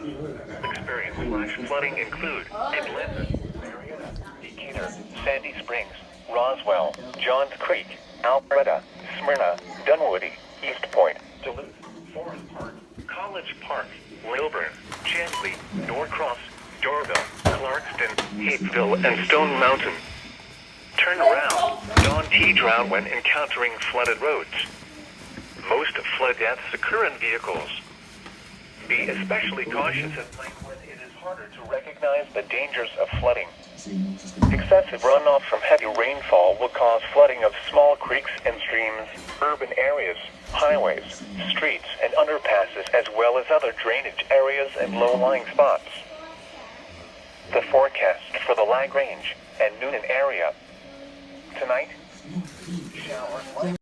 Experience flash flooding include Atlanta, Marietta, Decatur, Sandy Springs, Roswell, Johns Creek, Alpharetta, Smyrna, Dunwoody, East Point, Duluth, Forest Park, College Park, Lilburn, Chantley, Norcross, Dorville, Clarkston, Hapeville, and Stone Mountain. Turn around. Don't T-drown when encountering flooded roads. Most flood deaths occur in vehicles. Be especially cautious at night when it is harder to recognize the dangers of flooding. Excessive runoff from heavy rainfall will cause flooding of small creeks and streams, urban areas, highways, streets, and underpasses, as well as other drainage areas and low-lying spots. The forecast for the LaGrange and Newnan area. Tonight, showers.